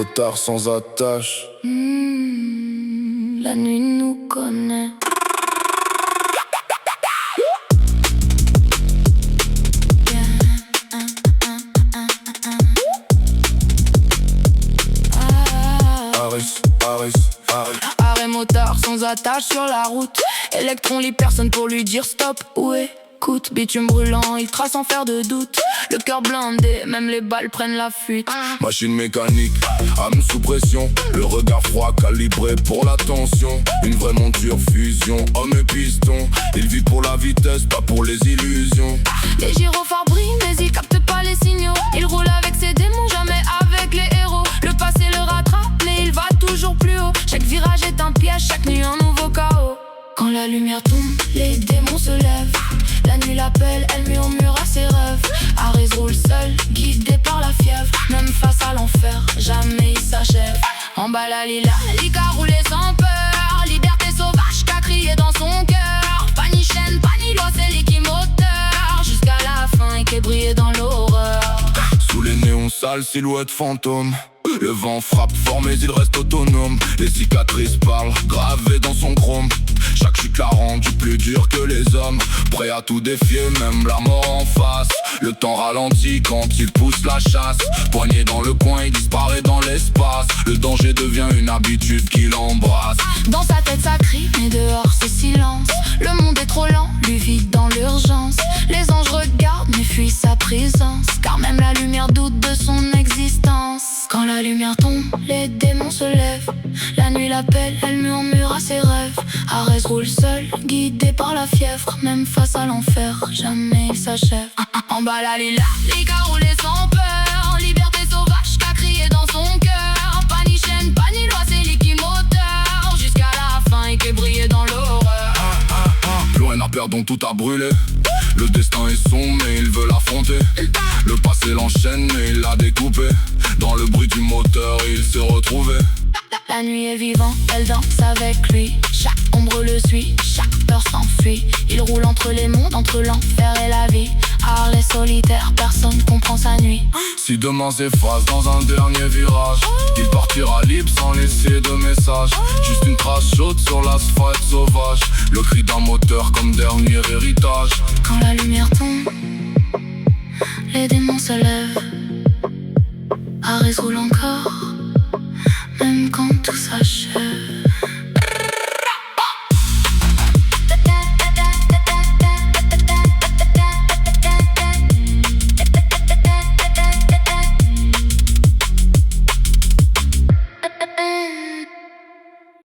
motard sans attache. La nuit nous connaît. Arrêt motard sans attache sur la route. Électron lit personne pour lui dire stop ou écoute. Bitume brûlant, il trace sans faire de doute. Le cœur blindé, même les balles prennent la fuite. Machine mécanique, âme sous pression. Le regard froid calibré pour la tension. Une vraie monture fusion, homme et piston. Il vit pour la vitesse, pas pour les illusions. Les gyrophares brillent mais il capte pas les signaux. Il roule avec ses démons, jamais avec les héros. Le passé le rattrape mais il va toujours plus haut. Chaque virage est un piège, chaque nuit un nouveau chaos. Quand la lumière tombe, les démons se lèvent. La nuit l'appelle, elle murmure à ses rêves. Ares roule seul, guidé par la fièvre. Même face à l'enfer, jamais il s'achève. En bas la lila, Lika roulé sans peur. Liberté sauvage qu'a crié dans son cœur. Pas ni chaîne, pas ni loi, c'est lui qui moteur. Jusqu'à la fin et qui brillé dans l'horreur. Sous les néons sales, silhouette fantôme. Le vent frappe fort mais il reste autonome. Les cicatrices parlent, gravées dans son chrome. Chaque chute l'a rendu plus dur que les hommes. Prêt à tout défier, même la mort en face. Le temps ralentit quand il pousse la chasse. Poigné dans le coin, il disparaît dans l'espace. Le danger devient une habitude qui l'embrasse. Dans sa tête ça crie, mais dehors c'est silence. Le monde est trop lent, lui vide dans l'urgence. Les anges regardent mais fuient sa présence. Car même la lumière doute de son existence. Quand la lumière tombe, les démons se lèvent. La nuit l'appelle, elle murmure à ses rêves. Ares roule seul, guidé par la fièvre. Même face à l'enfer, jamais il s'achève. En bas la lila, Lika roulé sans peur. Liberté sauvage qu'a crié dans son cœur. Pas ni chaîne, pas ni loi, c'est lui qui moteur. Jusqu'à la fin et qui brillé dans l'horreur. Plus rien à perdre, donc tout a brûlé. Le destin est sombre mais il veut l'affronter. Le passé l'enchaîne mais il l'a découpé. Dans le bruit du moteur il s'est retrouvé. La nuit est vivante, elle danse avec lui. Chaque ombre le suit, chaque peur s'enfuit. Il roule entre les mondes, entre l'enfer et la vie. Harley solitaire, personne comprend sa nuit. Si demain s'efface dans un dernier virage, il partira libre sans laisser de message. Juste une trace chaude sur l'asphalte sauvage. Le cri d'un moteur comme dernier héritage. Quand la lumière tombe, les démons se lèvent.